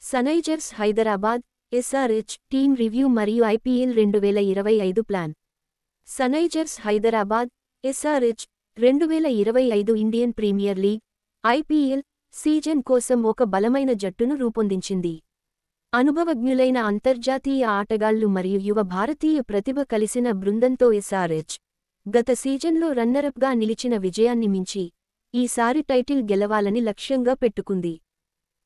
Sunrisers Hyderabad, SRH, team review మరియు IPL 2025 plan. Sunrisers Hyderabad, SRH, 2025 Indian Premier League, IPL season కోసం ఒక బలమైన జట్టును రూపొందించింది. అనుభవజ్ఞులైన అంతర్జాతీయ ఆటగాళ్లు మరియు యువ భారతీయ ప్రతిభ కలిసిన బృందంతో ఎస్ఆర్హెచ్ గత సీజన్లో రన్నరప్గా నిలిచిన విజయాన్ని మించి ఈసారి టైటిల్ గెలవాలని లక్ష్యంగా పెట్టుకుంది.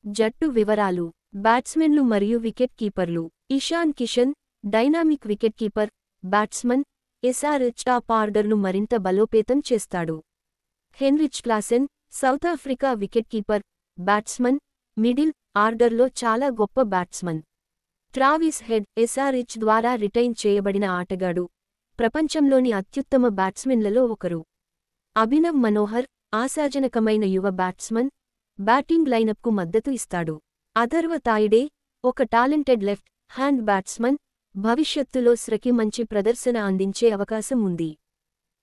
జట్టు వివరాలు. బ్యాట్స్మెన్లు మరియు వికెట్ కీపర్లు. Ishan Kishan, dynamic wicket keeper, batsman, SRH top ఆర్డర్ను మరింత బలోపేతం చేస్తాడు. Heinrich Klaasen, South Africa wicket keeper, batsman, middle ఆర్డర్లో చాలా గొప్ప బ్యాట్స్మన్. ట్రావిస్ హెడ్, ఎస్ఆర్హెచ్ ద్వారా రిటైన్ చేయబడిన ఆటగాడు, ప్రపంచంలోని అత్యుత్తమ బ్యాట్స్మెన్లలో ఒకరు. అభినవ్ మనోహర్, ఆశాజనకమైన యువ బ్యాట్స్మన్, బ్యాటింగ్ లైనప్కు మద్దతు ఇస్తాడు. అథర్వ తాయిడే, ఒక టాలెంటెడ్ లెఫ్ట్ హ్యాండ్ బ్యాట్స్మన్, భవిష్యత్తులో స్రకి మంచి ప్రదర్శన అందించే అవకాశం ఉంది.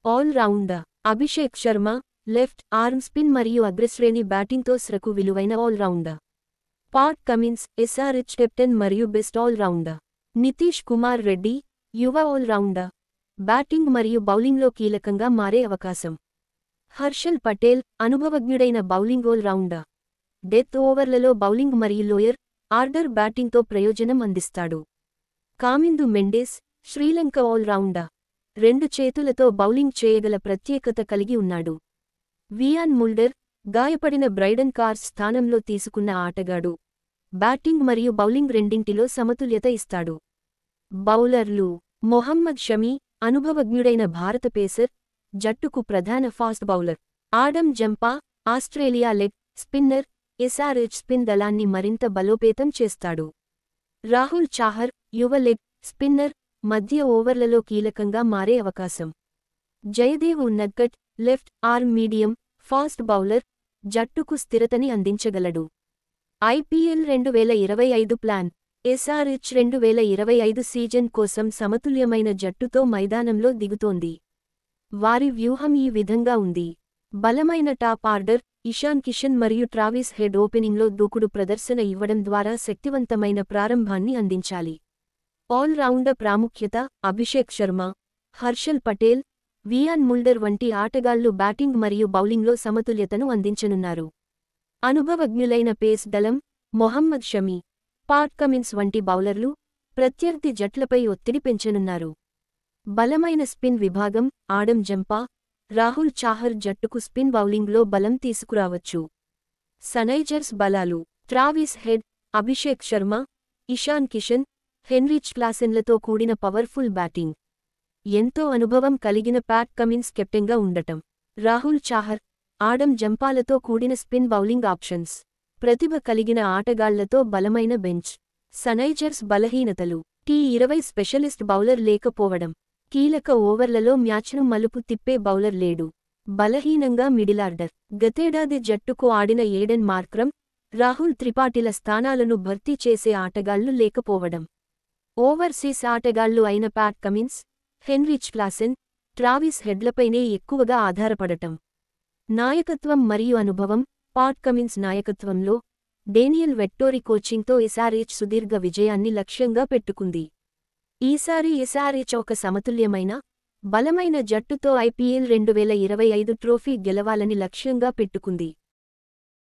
All rounder. Abhishek Sharma, left arm spin మరియు అగ్రశ్రేణి బ్యాటింగ్తో స్రకు విలువైన all rounder. Pat Cummins, SRH captain మరియు best all rounder. Nitish Kumar Reddy, యువ ఆల్ రౌండర్, బ్యాటింగ్ మరియు బౌలింగ్లో కీలకంగా మారే అవకాశం. హర్షల్ పటేల్, అనుభవజ్ఞుడైన బౌలింగ్ ఆల్ రౌండర్, డెత్ ఓవర్లలో బౌలింగ్ మరియు లోయర్ ఆర్డర్ బ్యాటింగ్తో ప్రయోజనం అందిస్తాడు. కామిందు మెండేస్, శ్రీలంక ఆల్ రౌండర్, రెండు చేతులతో బౌలింగ్ చేయగల ప్రత్యేకత కలిగి ఉన్నాడు. వియాన్ ముల్డర్, గాయపడిన బ్రైడన్ కార్స్ స్థానంలో తీసుకున్న ఆటగాడు, బ్యాటింగ్ మరియు బౌలింగ్ రెండింటిలో సమతుల్యత ఇస్తాడు. బౌలర్లు. మొహమ్మద్ షమీ, అనుభవజ్ఞుడైన భారత పేసర్, జట్టుకు ప్రధాన fast bowler. Adam Zampa, Australia leg spinner, SRH spin దళాన్ని మరింత బలోపేతం చేస్తాడు. రాహుల్ చాహర్, యువ లెగ్ స్పిన్నర్, మధ్య ఓవర్లలో కీలకంగా మారే అవకాశం. Jaydev Unadkat, left arm medium fast bowler, జట్టుకు స్థిరతని అందించగలడు. IPL 2025 plan. ఎస్ఆర్హెచ్ 2025 సీజన్ కోసం సమతుల్యమైన జట్టుతో మైదానంలో దిగుతోంది. వారి వ్యూహం ఈ విధంగా ఉంది. బలమైన టాప్ ఆర్డర్, ఇషాన్ కిషన్ మరియు ట్రావిస్ హెడ్ ఓపెనింగ్లో దూకుడు ప్రదర్శన ఇవ్వడం ద్వారా శక్తివంతమైన ప్రారంభాన్ని అందించాలి. ఆల్ రౌండర్ ప్రాముఖ్యత. అభిషేక్ శర్మ, హర్షల్ పటేల్, వియాన్ ముల్డర్ వంటి ఆటగాళ్లు బ్యాటింగ్ మరియు బౌలింగ్లో సమతుల్యతను అందించనున్నారు. అనుభవజ్ఞులైన పేస్ దళం, మొహమ్మద్ షమీ, పాట్ కమిన్స్ వంటి బౌలర్లు ప్రత్యర్థి జట్లపై ఒత్తిడి పెంచనున్నారు. బలమైన స్పిన్ విభాగం, ఆడమ్ జంపా, రాహుల్ చాహర్ జట్టుకు స్పిన్ బౌలింగ్లో బలం తీసుకురావచ్చు. సన్రైజర్స్ బలాలు. Travis Head, Abhishek Sharma, Ishan Kishan, Heinrich క్లాసెన్లతో కూడిన పవర్ఫుల్ బ్యాటింగ్. ఎంతో అనుభవం కలిగిన ప్యాట్ కమిన్స్ కెప్టెన్గా ఉండటం. రాహుల్ చాహర్, ఆడమ్ జంపాలతో కూడిన స్పిన్ బౌలింగ్ ఆప్షన్స్. ప్రతిభ కలిగిన ఆటగాళ్లతో బలమైన బెంచ్. సన్రైజర్స్ బలహీనతలు. టీ20 స్పెషలిస్ట్ బౌలర్ లేకపోవడం. కీలక ఓవర్లలో మ్యాచ్ను మలుపు తిప్పే బౌలర్ లేడు. బలహీనంగా మిడిలార్డర్. గతేడాది జట్టుకు ఆడిన ఏడెన్ మార్క్రమ్, రాహుల్ త్రిపాఠిల స్థానాలను భర్తీ చేసే ఆటగాళ్లు లేకపోవడం. ఓవర్సీస్ ఆటగాళ్లు అయిన Pat Cummins, Heinrich Klaasen, Travis హెడ్లపైనే ఎక్కువగా ఆధారపడటం. నాయకత్వం మరియు అనుభవం. పాట్ కమిన్స్ నాయకత్వంలో డేనియల్ వెట్టోరి కోచింగ్తో ఎస్ఆర్హెచ్ సుదీర్ఘ విజయాన్ని లక్ష్యంగా పెట్టుకుంది. ఈసారి ఎస్ఆర్హెచ్ ఒక సమతుల్యమైన, బలమైన జట్టుతో ఐపీఎల్ 2025 ట్రోఫీ గెలవాలని లక్ష్యంగా పెట్టుకుంది.